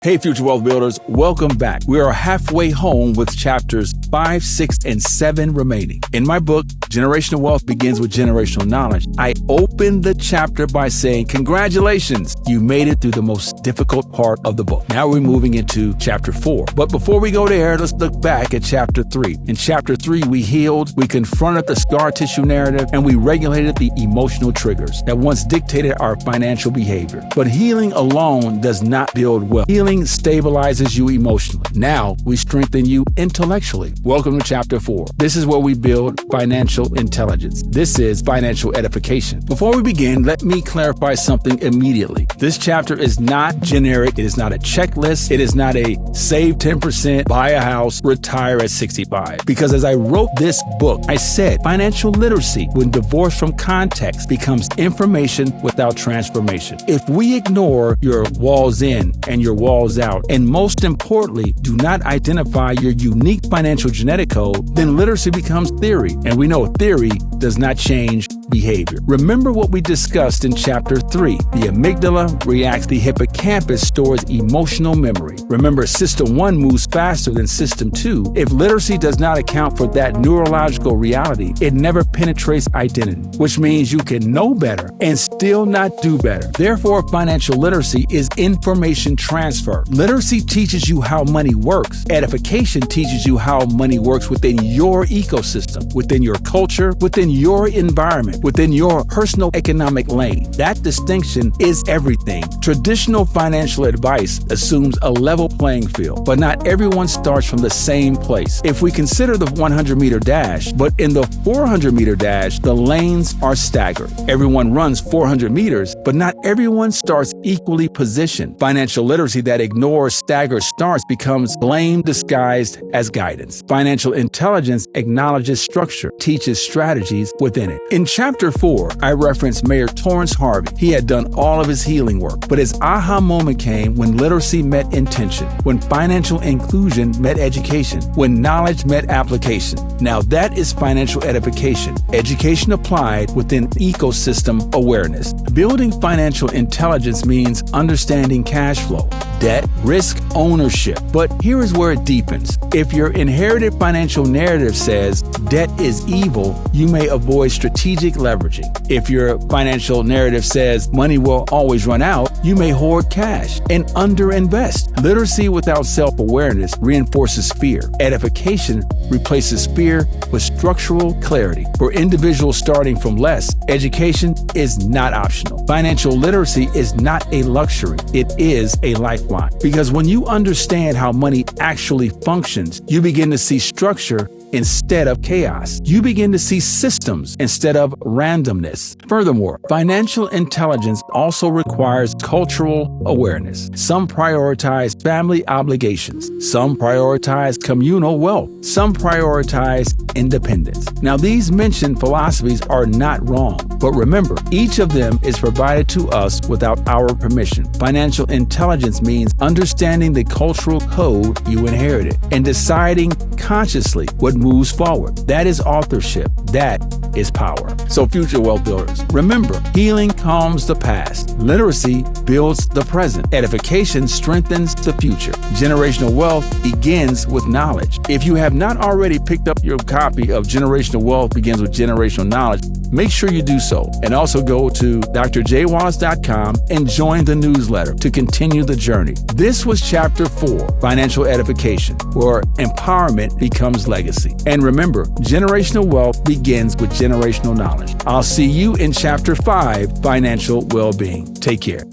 Hey, Future Wealth Builders, welcome back. We are halfway home with chapters 5, 6, and 7 remaining. In my book, Generational Wealth Begins with Generational Knowledge, I opened the chapter by saying, congratulations, you made it through the most difficult part of the book. Now we're moving into chapter 4. But before we go there, let's look back at chapter 3. In chapter 3, we healed, we confronted the scar tissue narrative, and we regulated the emotional triggers that once dictated our financial behavior. But healing alone does not build wealth. Healing stabilizes you emotionally. Now we strengthen you intellectually. Welcome to chapter 4. This is where we build financial intelligence. This is financial edification. Before we begin, let me clarify something immediately. This chapter is not generic. It is not a checklist. It is not a save 10%, buy a house, retire at 65. Because as I wrote this book, I said financial literacy, when divorced from context, becomes information without transformation. If we ignore your walls in and your walls out, and most importantly, do not identify your unique financial genetic code, then literacy becomes theory. And we know theory does not change behavior. Remember what we discussed in chapter 3. The amygdala reacts, the hippocampus stores emotional memory. Remember, system 1 moves faster than system 2. If literacy does not account for that neurological reality, it never penetrates identity, which means you can know better and still not do better. Therefore, financial literacy is information transfer. Literacy teaches you how money works. Edification teaches you how money works within your ecosystem, within your culture, within your environment, within your personal economic lane. That distinction is everything. Traditional financial advice assumes a level playing field, but not everyone starts from the same place. If we consider the 100-meter dash, but in the 400-meter dash, the lanes are staggered. Everyone runs 400 meters, but not everyone starts equally positioned. Financial literacy that ignores staggered starts becomes blame disguised as guidance. Financial intelligence acknowledges structure, teaches strategies within it. In chapter 4, I referenced Mayor Torrance Harvey. He had done all of his healing work, but his aha moment came when literacy met intention, when financial inclusion met education, when knowledge met application. Now that is financial edification, education applied within ecosystem awareness. Building financial intelligence means understanding cash flow, debt, risk, ownership. But here is where it deepens. If your inherited financial narrative says debt is evil, you may avoid strategic leveraging. If your financial narrative says money will always run out, you may hoard cash and underinvest. Literacy without self-awareness reinforces fear. Edification replaces fear with structural clarity. For individuals starting from less, education is not optional. Financial literacy is not a luxury. It is a lifeline. Because when you understand how money actually functions, you begin to see structure instead of chaos. You begin to see systems instead of randomness. Furthermore, financial intelligence also requires cultural awareness. Some prioritize family obligations. Some prioritize communal wealth. Some prioritize independence. Now, these mentioned philosophies are not wrong, but remember, each of them is provided to us without our permission. Financial intelligence means understanding the cultural code you inherited and deciding consciously what moves forward. That is authorship. That is power. So, future wealth builders, remember, healing calms the past. Literacy builds the present. Edification strengthens the future. Generational wealth begins with knowledge. If you have not already picked up your copy of Generational Wealth Begins with Generational Knowledge, make sure you do so. And also go to drjwallace.com and join the newsletter to continue the journey. This was chapter 4, Financial Edification, where empowerment becomes legacy. And remember, generational wealth begins with generational knowledge. I'll see you in chapter 5, Financial Well-Being. Take care.